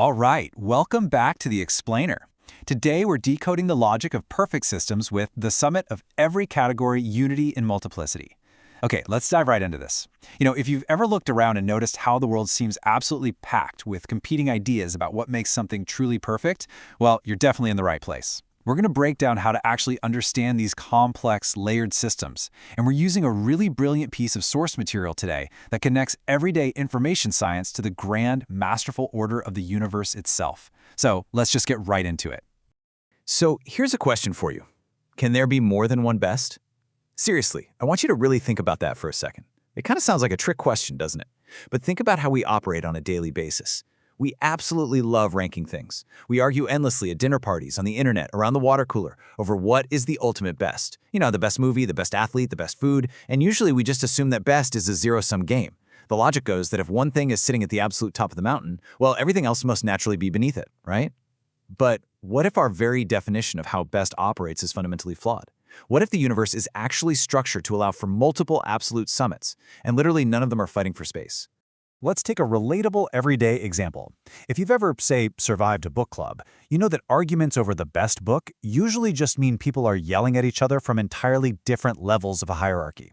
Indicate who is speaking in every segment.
Speaker 1: All right, welcome back to The Explainer. Today we're decoding the logic of perfect systems with the summit of every category, unity in multiplicity. Okay, let's dive right into this. If you've ever looked around and noticed how the world seems absolutely packed with competing ideas about what makes something truly perfect, well, you're definitely in the right place. We're going to break down how to actually understand these complex, layered systems. And we're using a really brilliant piece of source material today that connects everyday information science to the grand, masterful order of the universe itself. So let's just get right into it.
Speaker 2: So here's a question for you. Can there be more than one best? Seriously, I want you to really think about that for a second. It kind of sounds like a trick question, doesn't it? But think about how we operate on a daily basis. We absolutely love ranking things. We argue endlessly at dinner parties, on the internet, around the water cooler, over what is the ultimate best. The best movie, the best athlete, the best food, and usually we just assume that best is a zero-sum game. The logic goes that if one thing is sitting at the absolute top of the mountain, well, everything else must naturally be beneath it, right? But what if our very definition of how best operates is fundamentally flawed? What if the universe is actually structured to allow for multiple absolute summits, and literally none of them are fighting for space?
Speaker 3: Let's take a relatable everyday example. If you've ever, say, survived a book club, you know that arguments over the best book usually just mean people are yelling at each other from entirely different levels of a hierarchy.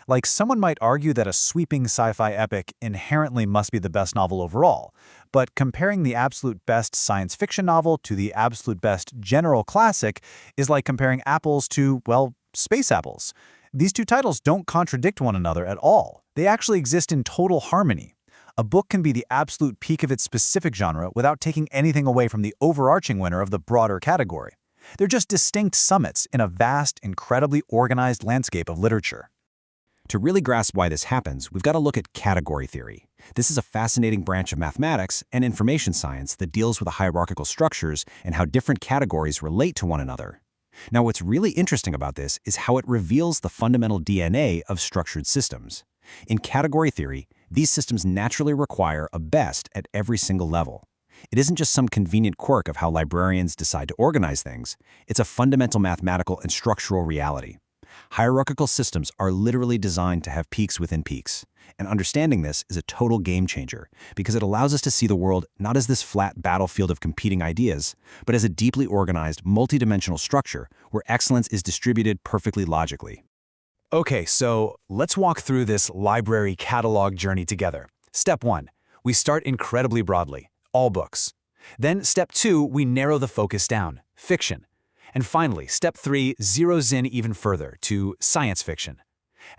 Speaker 3: Like, someone might argue that a sweeping sci-fi epic inherently must be the best novel overall, but comparing the absolute best science fiction novel to the absolute best general classic is like comparing apples to, well, space apples. These two titles don't contradict one another at all. They actually exist in total harmony. A book can be the absolute peak of its specific genre without taking anything away from the overarching winner of the broader category. They're just distinct summits in a vast, incredibly organized landscape of literature.
Speaker 4: To really grasp why this happens, we've got to look at category theory. This is a fascinating branch of mathematics and information science that deals with the hierarchical structures and how different categories relate to one another. Now, what's really interesting about this is how it reveals the fundamental DNA of structured systems. In category theory, these systems naturally require a best at every single level. It isn't just some convenient quirk of how librarians decide to organize things. It's a fundamental mathematical and structural reality. Hierarchical systems are literally designed to have peaks within peaks. And understanding this is a total game changer because it allows us to see the world not as this flat battlefield of competing ideas, but as a deeply organized, multidimensional structure where excellence is distributed perfectly logically.
Speaker 3: Okay, so let's walk through this library catalog journey together. Step 1, we start incredibly broadly, all books. Then step 2, we narrow the focus down, fiction. And finally, step 3 zeroes in even further to science fiction.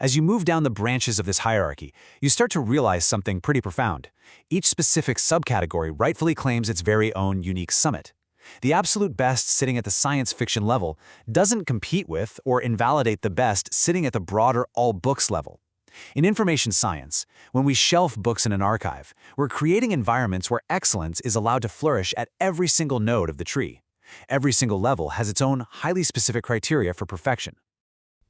Speaker 3: As you move down the branches of this hierarchy, you start to realize something pretty profound. Each specific subcategory rightfully claims its very own unique summit. The absolute best sitting at the science fiction level doesn't compete with or invalidate the best sitting at the broader all books level. In information science, when we shelf books in an archive, we're creating environments where excellence is allowed to flourish at every single node of the tree. Every single level has its own highly specific criteria for perfection.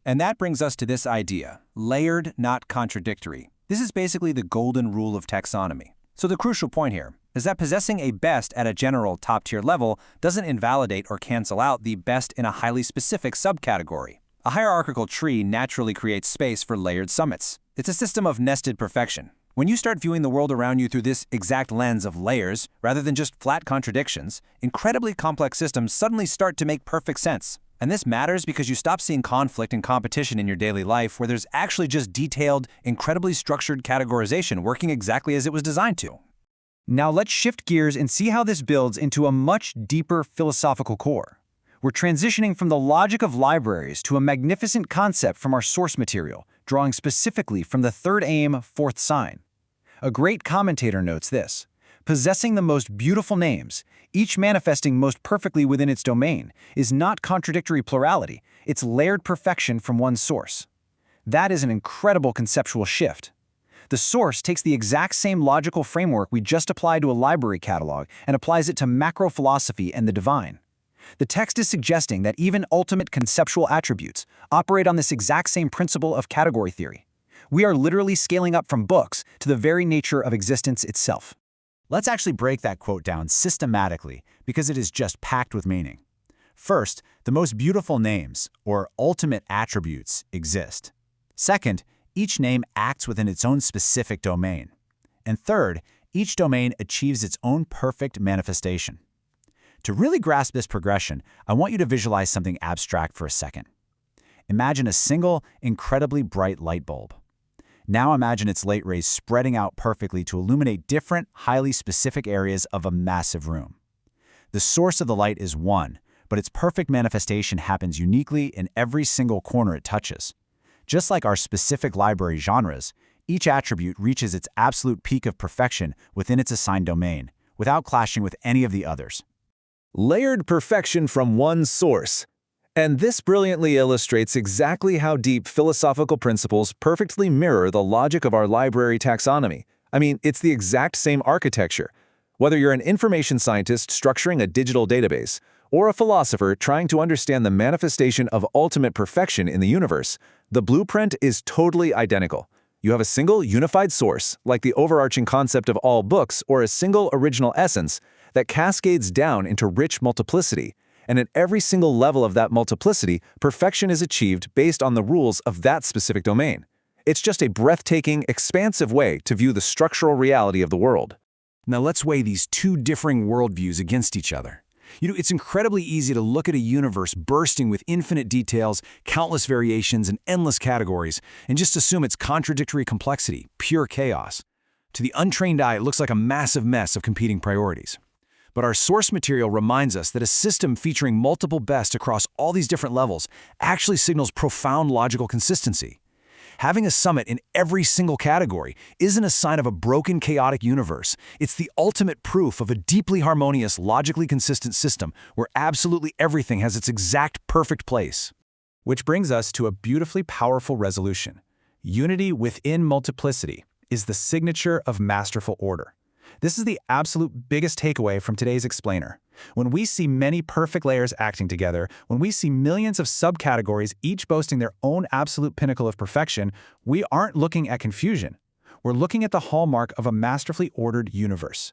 Speaker 1: And that brings us to this idea, layered, not contradictory. This is basically the golden rule of taxonomy. So the crucial point here is that possessing a best at a general top-tier level doesn't invalidate or cancel out the best in a highly specific subcategory. A hierarchical tree naturally creates space for layered summits. It's a system of nested perfection. When you start viewing the world around you through this exact lens of layers, rather than just flat contradictions, incredibly complex systems suddenly start to make perfect sense. And this matters because you stop seeing conflict and competition in your daily life where there's actually just detailed, incredibly structured categorization working exactly as it was designed to. Now let's shift gears and see how this builds into a much deeper philosophical core. We're transitioning from the logic of libraries to a magnificent concept from our source material, drawing specifically from the third aim, fourth sign. A great commentator notes this: possessing the most beautiful names, each manifesting most perfectly within its domain, is not contradictory plurality, it's layered perfection from one source. That is an incredible conceptual shift. The source takes the exact same logical framework we just applied to a library catalog and applies it to macro philosophy and the divine. The text is suggesting that even ultimate conceptual attributes operate on this exact same principle of category theory. We are literally scaling up from books to the very nature of existence itself.
Speaker 3: Let's actually break that quote down systematically because it is just packed with meaning. First, the most beautiful names, or ultimate attributes, exist. Second, each name acts within its own specific domain. And third, each domain achieves its own perfect manifestation. To really grasp this progression, I want you to visualize something abstract for a second. Imagine a single, incredibly bright light bulb. Now imagine its light rays spreading out perfectly to illuminate different, highly specific areas of a massive room. The source of the light is one, but its perfect manifestation happens uniquely in every single corner it touches. Just like our specific library genres, each attribute reaches its absolute peak of perfection within its assigned domain, without clashing with any of the others.
Speaker 5: Layered perfection from one source. And this brilliantly illustrates exactly how deep philosophical principles perfectly mirror the logic of our library taxonomy. I mean, it's the exact same architecture. Whether you're an information scientist structuring a digital database, or a philosopher trying to understand the manifestation of ultimate perfection in the universe, the blueprint is totally identical. You have a single unified source, like the overarching concept of all books, or a single original essence that cascades down into rich multiplicity. And at every single level of that multiplicity, perfection is achieved based on the rules of that specific domain. It's just a breathtaking, expansive way to view the structural reality of the world.
Speaker 3: Now let's weigh these two differing worldviews against each other. It's incredibly easy to look at a universe bursting with infinite details, countless variations, and endless categories, and just assume it's contradictory complexity, pure chaos. To the untrained eye, it looks like a massive mess of competing priorities. But our source material reminds us that a system featuring multiple best across all these different levels actually signals profound logical consistency. Having a summit in every single category isn't a sign of a broken, chaotic universe. It's the ultimate proof of a deeply harmonious, logically consistent system where absolutely everything has its exact perfect place. Which brings us to a beautifully powerful resolution. Unity within multiplicity is the signature of masterful order. This is the absolute biggest takeaway from today's explainer. When we see many perfect layers acting together, when we see millions of subcategories each boasting their own absolute pinnacle of perfection, we aren't looking at confusion. We're looking at the hallmark of a masterfully ordered universe.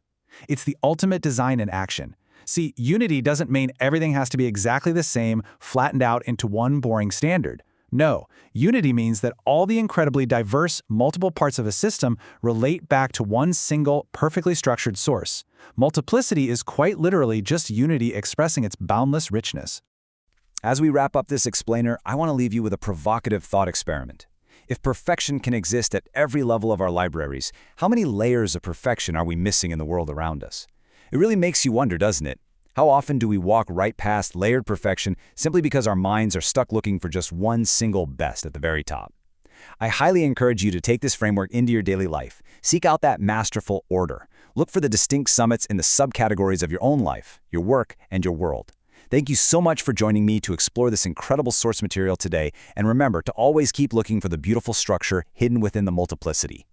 Speaker 3: It's the ultimate design in action. See, unity doesn't mean everything has to be exactly the same, flattened out into one boring standard. No, unity means that all the incredibly diverse, multiple parts of a system relate back to one single, perfectly structured source. Multiplicity is quite literally just unity expressing its boundless richness.
Speaker 4: As we wrap up this explainer, I want to leave you with a provocative thought experiment. If perfection can exist at every level of our libraries, how many layers of perfection are we missing in the world around us? It really makes you wonder, doesn't it? How often do we walk right past layered perfection simply because our minds are stuck looking for just one single best at the very top? I highly encourage you to take this framework into your daily life. Seek out that masterful order. Look for the distinct summits in the subcategories of your own life, your work, and your world. Thank you so much for joining me to explore this incredible source material today, and remember to always keep looking for the beautiful structure hidden within the multiplicity.